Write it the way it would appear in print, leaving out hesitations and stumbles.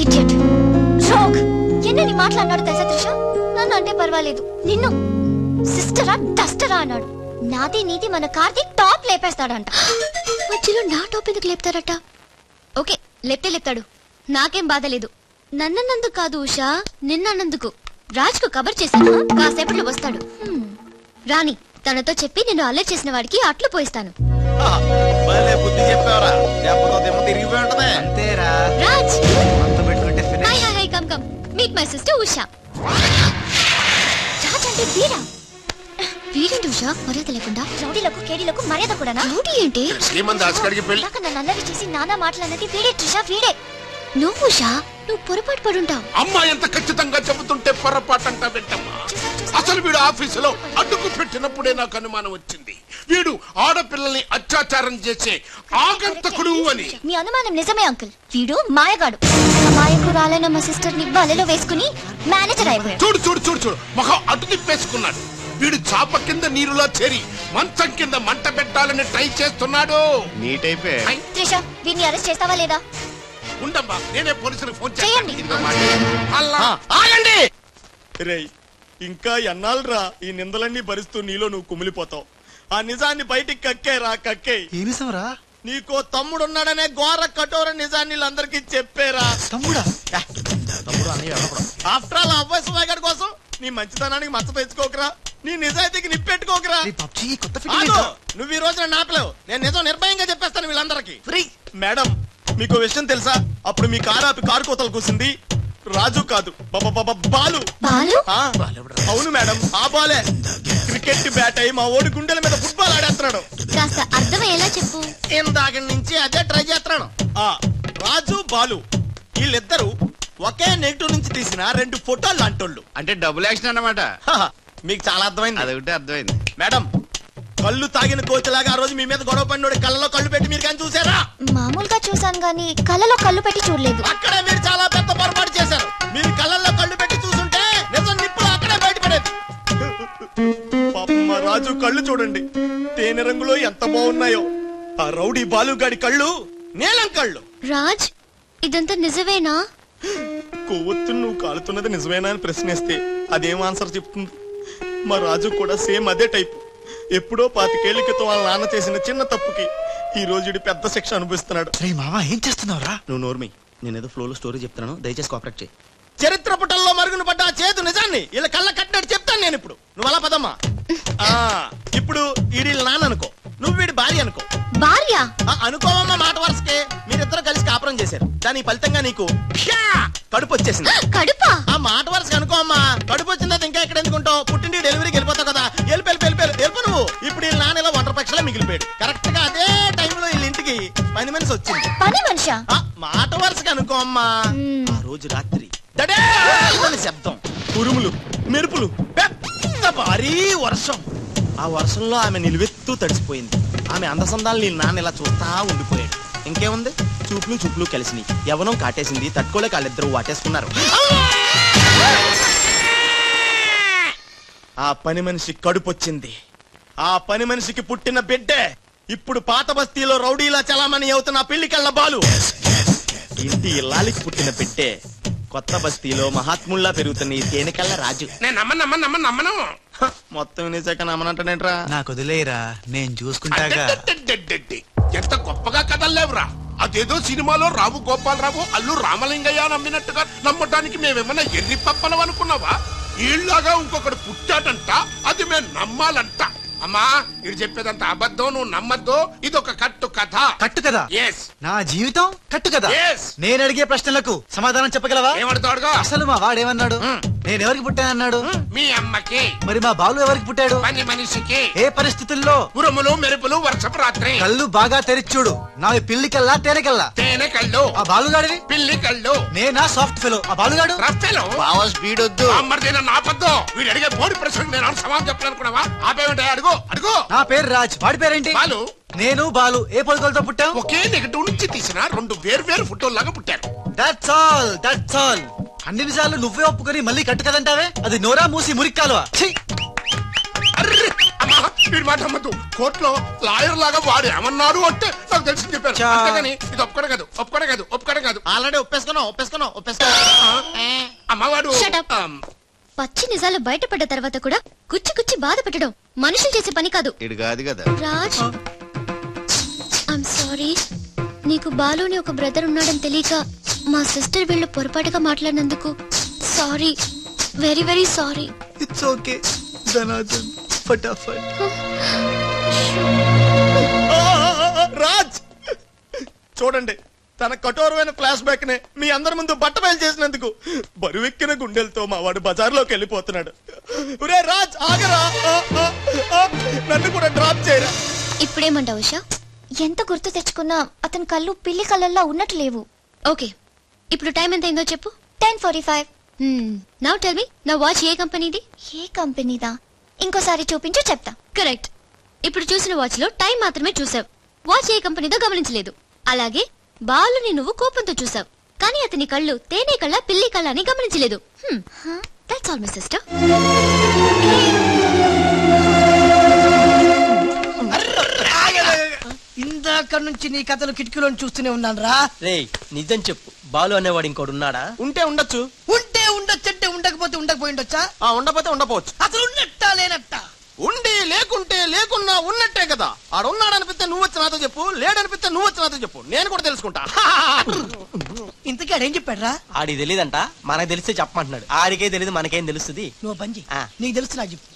Idiot షోక్ ఎన్నని మాట్లాడినాడు తెలుసా త్రిష? నన్ను అంటే పర్వాలేదు, నిన్ను సిస్టరా డస్టరా అన్నాడు. నాది నీది మన కార్తీక్ టాప్ లేపేస్తాడంట. మధ్యలో నా టాప్ ఎందుకు లేపుతారట? ఓకే లేపితే లేపుతాడు, నాకేం బాధ లేదు. నన్నందుకు కాదు ఉషా, నిన్నందుకు. రాజ్ కు కబర్ చేశాను, కాసేపట్లో వస్తాడు. రాణి తనతో చెప్పి నిన్ను అల్లరి చేసిన వాడికి అట్లు పోయిస్తాను. Raj come come meet my sister Usha. Raj అంటే వీరా? వీరేంటి ఉషా మర్యాద లేకుండా? రౌడీలకు కేడీలకు మర్యాద కూడా. రౌడీ ఏంటి? నన్ను అల్లరి చేసి నానా మాటలన్నది వీడే ట్రిషా, వీడే. నువ్వు ఉషా, నువ్వు పొరపాటు పడుంటావు. అమ్మా ఎంత ఖచ్చితంగా చెబుతుంటే పొరపాటంట పెట్టమ్మా. అసలు వీడు ఆఫీసులో అడ్డుకు పెట్టినప్పుడే నాకు అనుమానం వచ్చింది. వీడు ఆడపిల్లల్ని అత్యాచారం చేసే ఆగంతకుడు అని. మీ అనుమానం నిజమే అంకుల్. వీడు మాయగాడు. మాయకురాలైన మా సిస్టర్ ని బలలో వేసుకుని మేనేజర్ అయిపోయాడు. చూడు చూడు చూడు చూడు, మొహం అటు తిప్పేసుకున్నాడు. వీడు చాప కింద నీరులో చేరి మంచం కింద మంట పెట్టాలని ట్రై చేస్తున్నాడు. త్రిష వీడిని అరెస్ట్ చేస్తావా లేదా? ఉండమ్మా, నేనే పోలీసులకు ఫోన్ చేయండి. ఆగండి రేయ్, ఇంకా ఎన్నాళ్ళరా ఈ నిందలన్నీ భరిస్తూ నీలో నువ్వు కుమిలిపోతావు. ఆ నిజాన్ని బయటికి కక్కేరా, కక్కే. నీకో తమ్ముడున్నాడనే ఘోర కఠోర నిజాన్ని వీళ్ళందరికీ చెప్పేరా. తమ్ముడా? ఆఫ్టర్ ఆల్ అబ్బాయి సుధాగర్ కోసం నీ మంచితనానికి మచ్చ తెచ్చుకోకరా, నీ నిజాయితీకి నిప్పెట్టుకోకరా. నువ్వు ఈ రోజున నాపలేవు. నేను నిజం నిర్భయంగా చెప్పేస్తాను వీళ్ళందరికీ. మేడం మీకు విషయం తెలుసా? అప్పుడు మీ కారు ఆపి కారు కోతలు కూసింది రాజు కాదు, బాలు. అవును మేడం, ఆ బాలే క్రికెట్ బ్యాట్ అయి మా ఓడి గుండెల మీద ఫుట్బాల్ ఆడేస్తున్నాడు. కాస్త అర్థమయ్యేలా చెప్పు. ఇందాక నుంచి అదే ట్రై చేస్తున్నాను. రాజు బాలు వీళ్ళిద్దరు ఒకే నెగిటివ్ నుంచి తీసిన 2 ఫోటోలు లాంటోళ్ళు. అంటే డబుల్ యాక్షన్ అన్నమాట. మీకు చాలా అర్థమైంది. అదొకటి అర్థమైంది మేడం. కళ్ళు తాగిన కోతిలాగా ఆ రోజు మీ మీద గొడవ పడినోడి కళ్ళలో కళ్ళు పెట్టి మీరు కానీ చూసారా? మామూలుగా చూసాను గానీ కళ్ళలో కళ్ళు పెట్టి చూడలేదు. అక్కడే మీరు చాలా పెద్ద పొరపాటు చేశారు. మీరు కళ్ళల్లో కళ్ళు పెట్టి చూసుంటే నిజం నిప్పులు అక్కడే బయటపడేది. పాపం మా రాజు కళ్ళు చూడండి, తేనె రంగులో ఎంత బాగున్నాయో. ఆ రౌడీ బాలుగాడి కళ్ళు నీలం కళ్ళు. రాజ్ ఇదంతా నిజమేనా? కొవ్వొత్తు నువ్వు కాలుతున్నది నిజమేనా అని ప్రశ్నిస్తే అదేం ఆన్సర్ చెప్తుంది? మా రాజు కూడా సేమ్ అదే టైపు. ఎప్పుడో 25 ఏళ్ల క్రితం వాళ్ళ నాన్న చేసిన చిన్న తప్పుకి ఈ రోజు పెద్ద శిక్ష అనుభవిస్తున్నాడు. ఏం చేస్తున్నావురా? నువ్వు నోర్మి, నేనేదో ఫ్లోలో స్టోరీ చెప్తున్నాను, దయచేసి కోఆపరేట్ చేయి. చరిత్ర పుటల్లో మరుగున పడ్డ ఆ చేతు నిజాన్ని ఇలా కళ్ళ కట్టినట్టు చెప్తాను నేను ఇప్పుడు. నువ్వు అలా పదమ్మా. ఇప్పుడు ఈడి నాన్న అనుకో, నువ్వు వీడి భార్య అనుకో. భార్య అనుకోవమ్మా, మాట వరుసకే మీరిద్దరు కలిసి కాపురం చేశారు. దాని ఫలితంగా నీకు కడుపు వచ్చేసింది. కడుపా? ఆ మాట వరుసగా అనుకో అమ్మా. కడుపు వచ్చిందా ఇంకా ఎక్కడ ఎందుకుంటావు? పుట్టింటి డెలివరీకి వెళ్ళిపోతావు కదా, వెళ్ళిపోవు నువ్వు. ఇప్పుడు వీళ్ళ నాన్న ఇలా 1.5 పక్షలా మిగిలిపోయాడు. కరెక్ట్ గా అదే టైంలో వీళ్ళ ఇంటికి పని మనిషి వచ్చింది. పని మనిషా? మాట వరుసగా అనుకో అమ్మా. ఆ రోజు రాత్రి శబ్దం, ఉరుములు, మెరుపులు, పెద్ద భారీ వర్షం. ఆ వర్షంలో ఆమె నిలువెత్తు తడిసిపోయింది. ఆమె అందసందాలు నీ నాన్న ఇలా చూస్తా ఉండిపోయాడు. ఇంకేముంది, చూపులు కలిసినాయి. యవనం కాటేసింది, తట్టుకోలేక వాళ్ళిద్దరూ వాటేసుకున్నారు. ఆ పని మనిషి కడుపొచ్చింది. ఆ పని మనిషికి పుట్టిన బిడ్డే ఇప్పుడు పాత బస్తీలో రౌడీలా చలామణి అవుతున్న పెళ్లికళ్ళ బాలు. ఇంటి ఇల్లాలికి పుట్టిన బిడ్డే కొత్త బస్తీలో మహాత్ముల్లా పెరుగుతున్న ఈ తేనెకళ్ళ రాజు. నేను నమ్మను. మొత్తం వినేశాక నమ్మనంటేంట్రా? నాకు వదిలేరా, నేను చూసుకుంటాగా. ఎంత గొప్పగా కథల్లేవురా. అదేదో సినిమాలో రావు గోపాలరావు అల్లు రామలింగయ్య నమ్మినట్టుగా నమ్మటానికి మేమేమన్నా ఎర్రి పప్పలం అనుకున్నావా? ఈళ్ళగా ఇంకొకడు పుట్టాడంట, అది మేము నమ్మాలంట. అమ్మా ఇది చెప్పేదంత అబద్ధం, నువ్వు నమ్మద్దు. ఇదొక కట్టు కథ. కట్టు కదా? నా జీవితం కట్టు కదా. నేను అడిగే ప్రశ్నలకు సమాధానం చెప్పగలవా? ఏమడుతాడుగా? అసలు మా వాడేమన్నాడు? నేను ఎవరికి పుట్టానన్నాడు? మీ అమ్మకి. మరి మా బాలు ఎవరికి పుట్టాడు? పని మనిషికి. ఏ పరిస్థితుల్లో? ఉరుములు మెరుపులు వర్షపు రాత్రి. కళ్ళు బాగా తెరిచూడు. నావి పిల్లి కల్లా తేనె కల్లా? తేనె కళ్ళు. ఆ బాలుగాడివి? పిల్లి కళ్ళు. నేనా సాఫ్ట్ ఫెలో, ఆ బాలుగాడు రఫ్ ఫెలో. బావా స్పీడ్ వద్దు. అమ్మర్దైనా నాపద్దు. వీడు అడిగే బోడి ప్రశ్నకు నేను సమాధానం చెప్పాలనుకున్నావా? ఆపేమిటే అడుగు. నా పేరు రాజ్, వాడి పేరేంటి? బాలు. నేను బాలు ఏ పొలకలతో పుట్టాం? ఒకే నెగటివ్ నుంచి తీసిన 2 వేర్వేరు ఫోటోల్లాగా పుట్టారు. That's all. అన్ని నిజాలు నువ్వే ఒప్పుకొని మళ్ళీ కట్టు కదంటావే? అది నోరా మూసి మురిక్కాలువా? వీడి మాట నమ్మద్దు. కోర్టులో లాయర్ లాగా వాడు ఏమన్నాడు అంటే నాకు తెలిసి చెప్పారు. అంతేగాని ఇది ఒప్పుకోవడం కాదు. ఆల్రెడీ ఒప్పేసుకున్నావు. అమ్మవాడు Shut up. పచ్చి నిజాలు బయటపడ్డ తర్వాత కూడా కుచ్చి బాధ పెట్టడం మనుషులు చేసే పని కాదు. ఇడు కాదు కదా. Raj, I'm sorry. నీకు బాలుని ఒక బ్రదర్ ఉన్నాడని తెలియక మా సిస్టర్ వీళ్ళు పొరపాటుగా మాట్లాడినందుకు sorry, very very sorry. It's okay Dhanardhan, ఫటాఫట్. రాజ్ చూడండి, తన కఠోరమైన ఫ్లాష్ బ్యాక్ ని మీ అందరి ముందు బట్టబయలు చేసినందుకు బరువెక్కిన గుండెలతో మా వాడు బజార్లోకి వెళ్ళిపోతున్నాడు. ఒరే రాజ్ ఆగరా, నన్ను కూడా డ్రాప్ చేయరా. ఇప్పుడేమంటావు ఉషా? ఎంత గుర్తు తెచ్చుకున్నా అతని కళ్ళు పిల్లి కళ్ళల్లా ఉన్నట్టు లేవు. ఓకే, ఇప్పుడు టైం ఎంత అయిందో చెప్పు. 10:45. నౌ టెల్ మీ, నా వాచ్ ఏ కంపెనీది? ఏ కంపెనీదా? ఇంకోసారి చూపించు చెప్తా. కరెక్ట్. ఇప్పుడు చూసిన వాచ్ లో టైం మాత్రమే చూసావు, వాచ్ ఏ కంపెనీదో గమనించలేదు. అలాగే బాలుని నువ్వు కోపంతో చూసావు, కానీ అతని కళ్ళు తేనె కళ్ళ పిల్లి కళ్ళ అని గమనించలేదు. That's all my sister. ఇందాక నుంచి నీ కథలు కిటికీలో చూస్తూనే ఉన్నాను రా. రే నిజం చెప్పు, బాలు అనేవాడు ఇంకోడు ఉన్నాడా? ఉంటే ఉండొచ్చు, ఉంటే ఉండొచ్చంటే ఉండకపోతే ఉండకపోయి ఉండొచ్చా? ఉండపోతే ఉండపోవచ్చు. అసలు ఉన్నట్టా లేనట్టా? ఉండి లేకుంటే లేకున్నా ఉన్నట్టే కదా. ఆడున్నాడనిపిస్తే నువ్వు వచ్చి నాతో చెప్పు, లేడనిపిస్తే నువ్వు వచ్చి నాతో చెప్పు, నేను కూడా తెలుసుకుంటా. ఇంతకీ ఆడేం చెప్పాడు రా? ఆడికి తెలియదంట, మనకు తెలిస్తే చెప్పమంటున్నాడు. ఆడికే తెలియదు, మనకేం తెలుస్తుంది? నువ్వు పని చెయ్యి, నీకు తెలుసు నాకు చెప్పు.